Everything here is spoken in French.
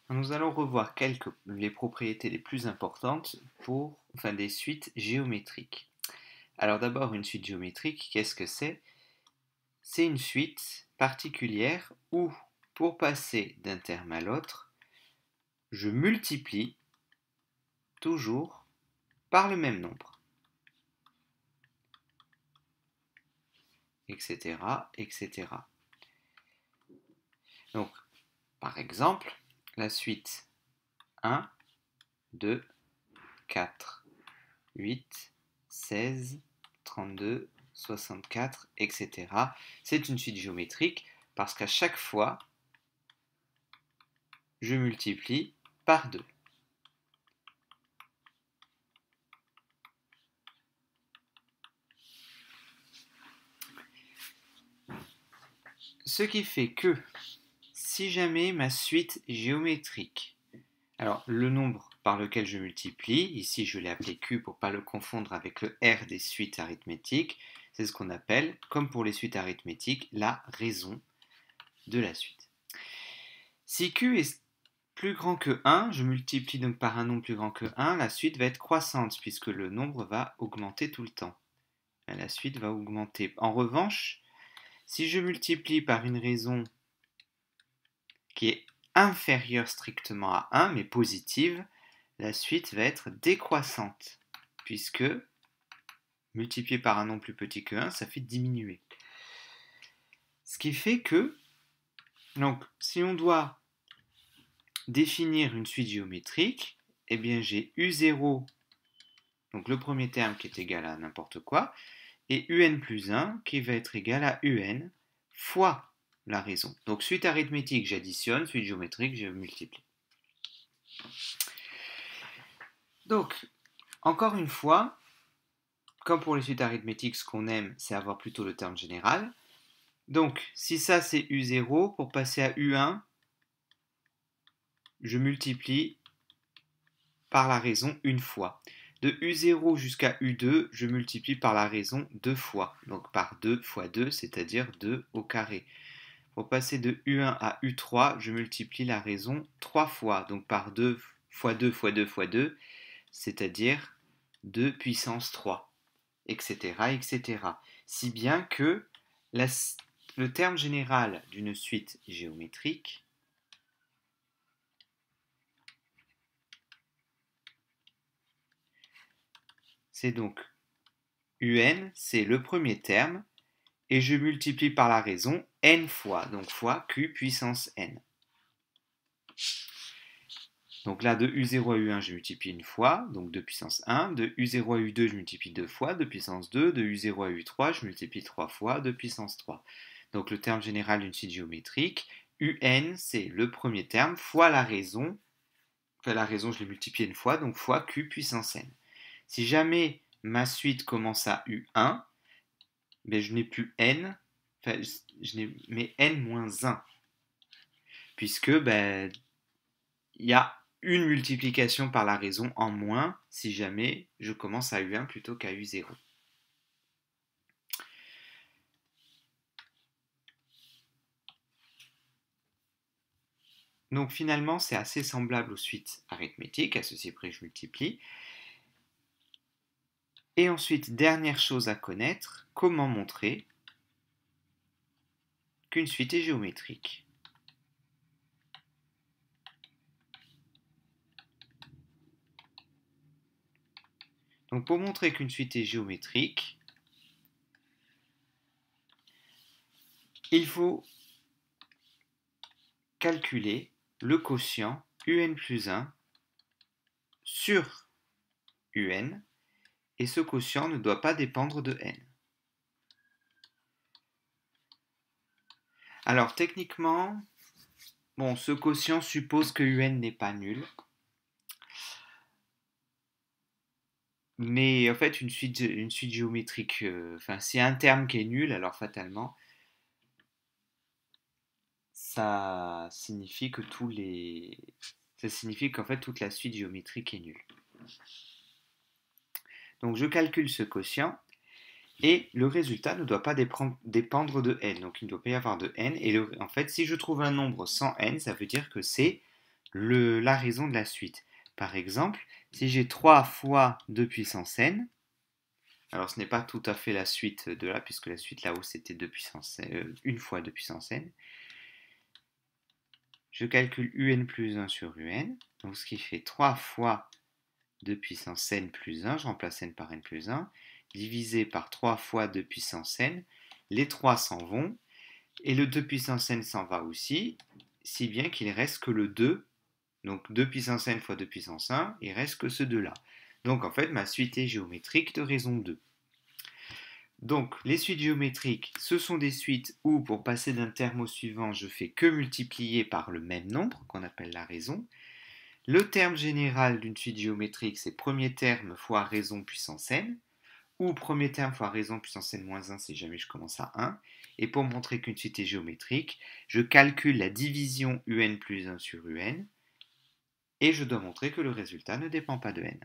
Nous allons revoir les propriétés les plus importantes des suites géométriques. Alors d'abord, une suite géométrique, qu'est-ce que c'est? C'est une suite particulière où, pour passer d'un terme à l'autre, je multiplie toujours par le même nombre, etc., etc. Donc, par exemple, la suite 1, 2, 4, 8, 16, 32, 64, etc. C'est une suite géométrique parce qu'à chaque fois, je multiplie par 2. Ce qui fait que si jamais ma suite géométrique, alors le nombre par lequel je multiplie, ici je l'ai appelé Q pour ne pas le confondre avec le R des suites arithmétiques, c'est ce qu'on appelle, comme pour les suites arithmétiques, la raison de la suite. Si Q est plus grand que 1, je multiplie donc par un nombre plus grand que 1, la suite va être croissante puisque le nombre va augmenter tout le temps. La suite va augmenter. En revanche, si je multiplie par une raison qui est inférieure strictement à 1, mais positive, la suite va être décroissante puisque multiplier par un nombre plus petit que 1, ça fait diminuer. Ce qui fait que, donc, si on doit définir une suite géométrique, eh bien j'ai U0, donc le premier terme qui est égal à n'importe quoi, et UN plus 1 qui va être égal à UN fois la raison. Donc suite arithmétique, j'additionne, suite géométrique, je multiplie. Donc, encore une fois, comme pour les suites arithmétiques, ce qu'on aime, c'est avoir plutôt le terme général. Donc, si ça c'est U0, pour passer à U1, je multiplie par la raison une fois. De U0 jusqu'à U2, je multiplie par la raison deux fois. Donc par 2 fois 2, c'est-à-dire 2 au carré. Pour passer de U1 à U3, je multiplie la raison 3 fois. Donc par 2 fois 2 fois 2 fois 2, c'est-à-dire 2 puissance 3, etc., etc. Si bien que le terme général d'une suite géométrique, c'est donc UN, c'est le premier terme, et je multiplie par la raison n fois, donc fois q puissance n. Donc là, de U0 à U1, je multiplie une fois, donc 2 puissance 1. De U0 à U2, je multiplie deux fois, 2 puissance 2. De U0 à U3, je multiplie 3 fois, 2 puissance 3. Donc le terme général d'une suite géométrique, UN, c'est le premier terme, fois la raison. Enfin, la raison, je l'ai multiplié une fois, donc fois q puissance n. Si jamais ma suite commence à U1, ben, je n'ai plus n, enfin, je n'ai mais n moins 1, puisque ben, il y a une multiplication par la raison en moins si jamais je commence à U1 plutôt qu'à U0. Donc finalement, c'est assez semblable aux suites arithmétiques, à ceci près je multiplie. Et ensuite, dernière chose à connaître, comment montrer qu'une suite est géométrique. Donc pour montrer qu'une suite est géométrique, il faut calculer le quotient UN plus 1 sur UN, et ce quotient ne doit pas dépendre de n. Alors techniquement, bon, ce quotient suppose que UN n'est pas nul. Mais en fait, une suite géométrique, si un terme qui est nul, alors fatalement, ça signifie que ça signifie qu'en fait toute la suite géométrique est nulle. Donc je calcule ce quotient et le résultat ne doit pas dépendre de n. Donc il ne doit pas y avoir de n. Et en fait, si je trouve un nombre sans n, ça veut dire que c'est la raison de la suite. Par exemple, si j'ai 3 fois 2 puissance n, alors ce n'est pas tout à fait la suite de là, puisque la suite là-haut c'était 2 puissance une fois 2 puissance n. Je calcule un plus 1 sur un, donc ce qui fait 3 fois 2 puissance n plus 1, je remplace n par n plus 1, divisé par 3 fois 2 puissance n, les 3 s'en vont, et le 2 puissance n s'en va aussi, si bien qu'il ne reste que le 2, donc 2 puissance n fois 2 puissance 1, il ne reste que ce 2-là. Donc en fait, ma suite est géométrique de raison 2. Donc les suites géométriques, ce sont des suites où, pour passer d'un terme au suivant, je fais que multiplier par le même nombre, qu'on appelle la raison. Le terme général d'une suite géométrique, c'est premier terme fois raison puissance n, ou premier terme fois raison puissance n moins 1 si jamais je commence à 1. Et pour montrer qu'une suite est géométrique, je calcule la division un plus 1 sur un, et je dois montrer que le résultat ne dépend pas de n.